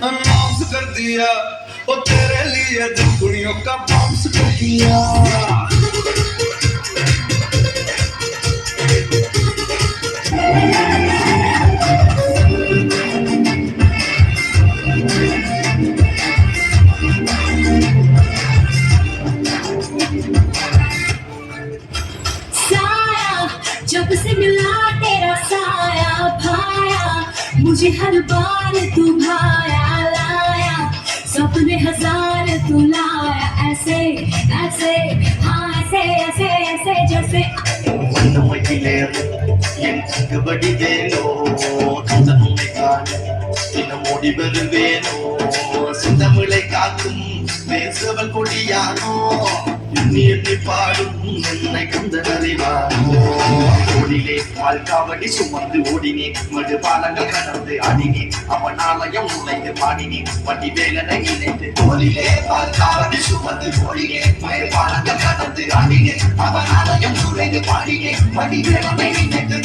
Announce कर दिया वो तेरे लिए जब कुड़ियों का बाउंस कर दिया जब से मिला तेरा साया भाया मुझे हर बार तू भाया लाया सपने हजार तू लाया ऐसे ऐसे हाँ ऐसे ऐसे ऐसे जैसे बड़ी देनो मोड़ी बरुवेनो சிந்தமிழை காக்கும் பேசுவல் கொடியானோ எண்ணி எண்ணி பாடும் என்னை கந்தன் அறிவானோ ஓடிலே வாழ்காவடி சுமந்து ஓடினேன் மடு பாலங்கள் கடந்து ஆடினேன் அவன் ஆலயம் நுழைந்து பாடினேன் வண்டி வேலனை இணைந்து ஓடிலே வாழ்காவடி சுமந்து ஓடினேன் மடு பாலங்கள் கடந்து ஆடினேன் அவன் ஆலயம் நுழைந்து பாடினேன் வண்டி வேலனை இணைந்து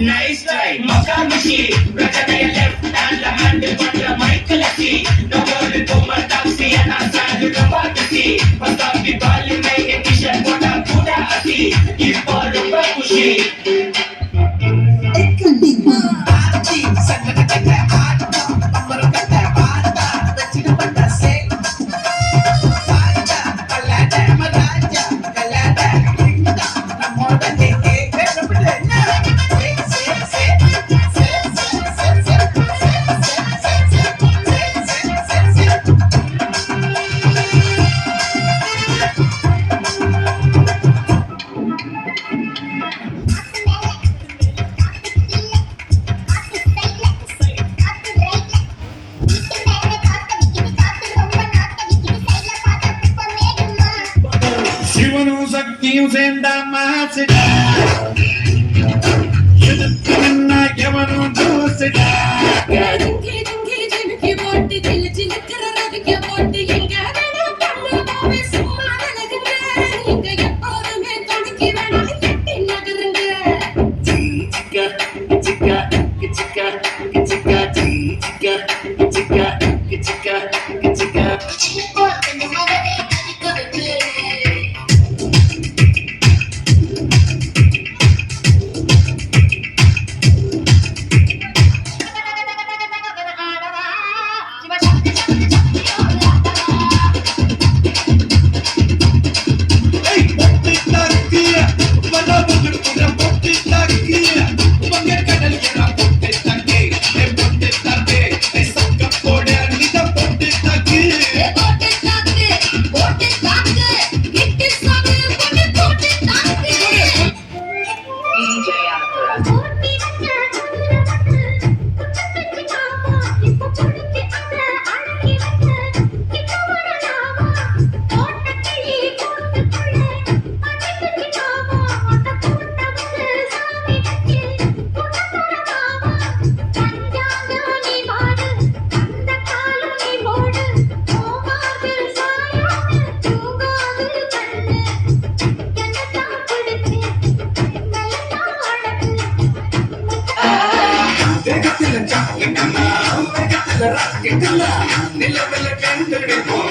Nice try, Makamashi, Rajanaya left and the handle contra Michael C. No more to my taxi and I stand to the fantasy. But I'll be balling my edition, what I'm good at see. If all the Bakushi. Sacquinhos em Damasco, eu não doce.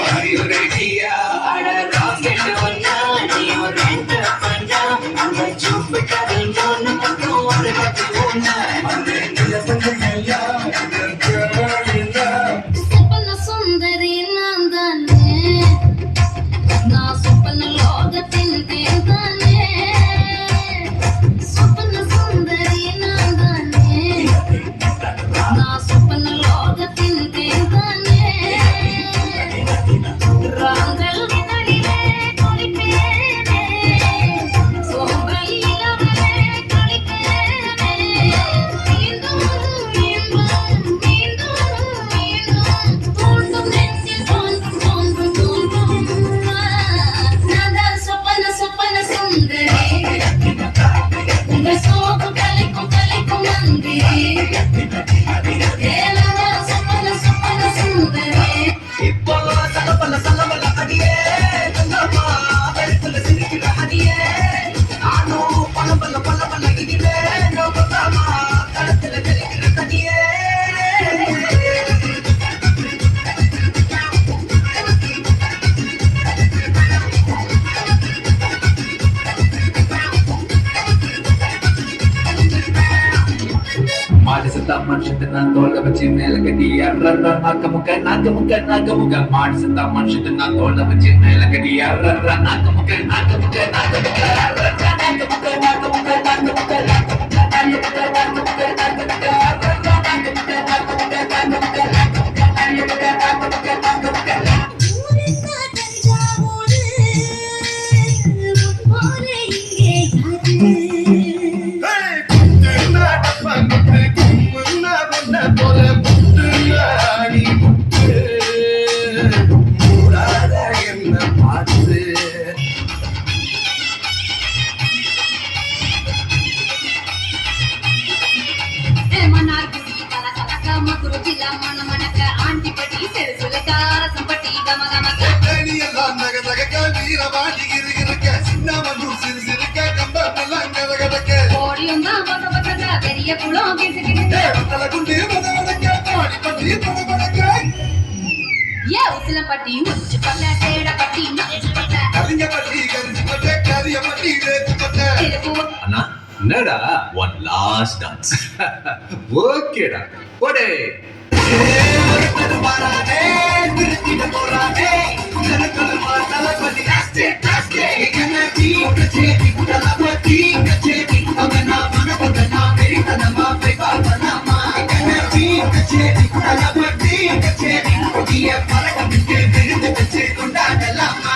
Are you ready? சலபல சலபல அடியே கங்கம்மா வெளுத்துல சிரிக்கிற அடியே நானும் பலபல பலபல இடிவே நோக்கத்தாமா களத்துல கலிக்கிற தடியே மாடு சத்தா மனுஷத்தை நான் தோலை வச்சு மேல கட்டி அர்றா நாக்க முக்க மாடு சத்தா மனுஷத்தை நான் தோலை வச்சு மேல கட்டி அர்றா நாக்க முக்க அர்றா நாக்க ஊருன்னா தஞ்சாவூரு, உன் போல இங்கே யாரு? மன்னார்குடி கலகலக்க மதுரை ஜில்லா மணமணக்க ஆண்டிப்பட்டி செருசுலக்க அரசம்பட்டி கமகமக்க கோடியும் தான் பசபசக்க பெரிய குளம் கிசுகிசுக்க ஏ உசிலம்பட்டி உச்சிப்பட்ட சேடப்பட்டி நச்சுப்பட்ட திருப்பூர் அண்ணா என்னடா ஒன் லாஸ்ட் டான்ஸ் ஓகேடா போடே பறக்க விட்டு விழுந்து வச்சு கொண்டாடலாமா